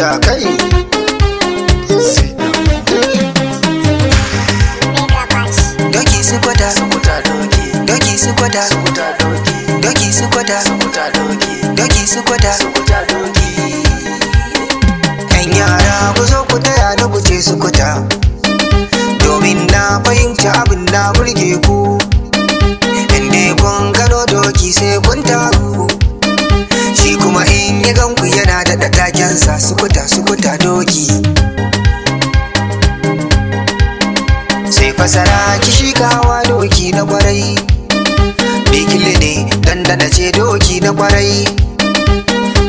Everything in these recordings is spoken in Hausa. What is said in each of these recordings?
ya kai doki su kwata doki su kwata doki su kwata doki su kwata yan yara ku zo ku taya ni ku ce su kwata domin na fahimci abin na burge ku inda kun gano doki sai kun taru shi kuma in ya ganku yana da ɗaɗakensa su kwata doki sai fasara kishi kawa doki na kwarai bikili ne dandana ce doki na kwarai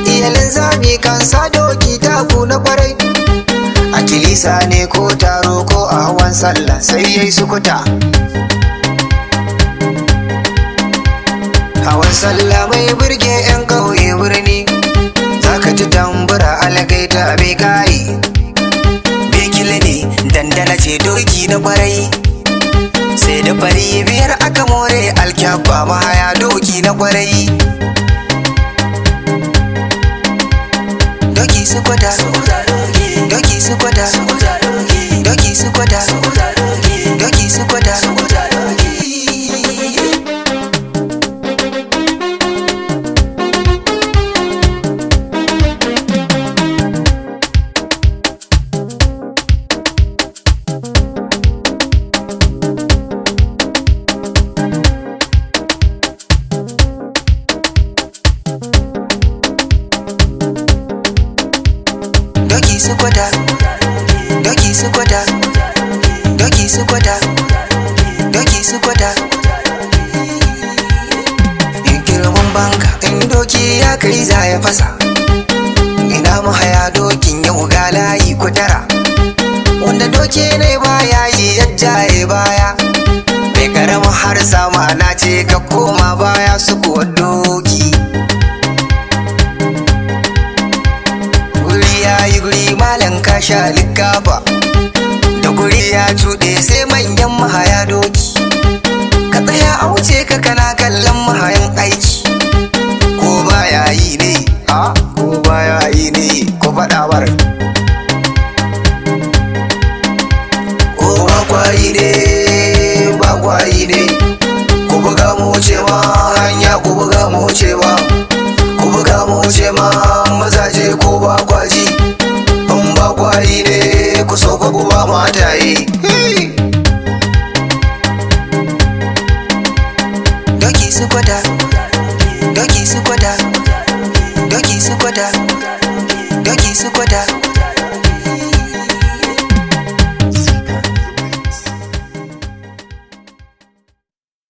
iyalin zami kansa doki taku na kwarai a kilisa ne ko taro ko a hawan sallah sai yayi sukuta hawan sallah mai burge yan ƙauye birni zaka ji tambura algaita bai kai bikili ne dandana ce doki na kwarai sai da fari biyar aka more alkyabba mahaya doki na kwarai doki su kwata doki su kwata doki su kwata doki su kwata doki su kwata doki su kwata doki su kwata doki su kwata in girman banka in doki ya kai za ya fasa ina mahaya dokin yau ga layi kutara wanda doki ne baya yi yadda ya baya mai karamin har sama na ce ka koma baya su kuwa doki ya yi guri malam ka sha likafa da guri ya cuɗe sai manyan mahaya doki ka tsaya a wuce ka kana kallon mahayan aiki ko baya yi ne ko baya yi ne ko faɗa bar ko ba kwayi ne ba kwayi ne ku buga mu wuce ma hanya ku buga mu wuce ma ku buga mu wuce ma mazaje ko ba kwaji in ba kwayi ne ku sauka ku ba mataye doki su kwata doki su kwata doki su kwata doki su kwata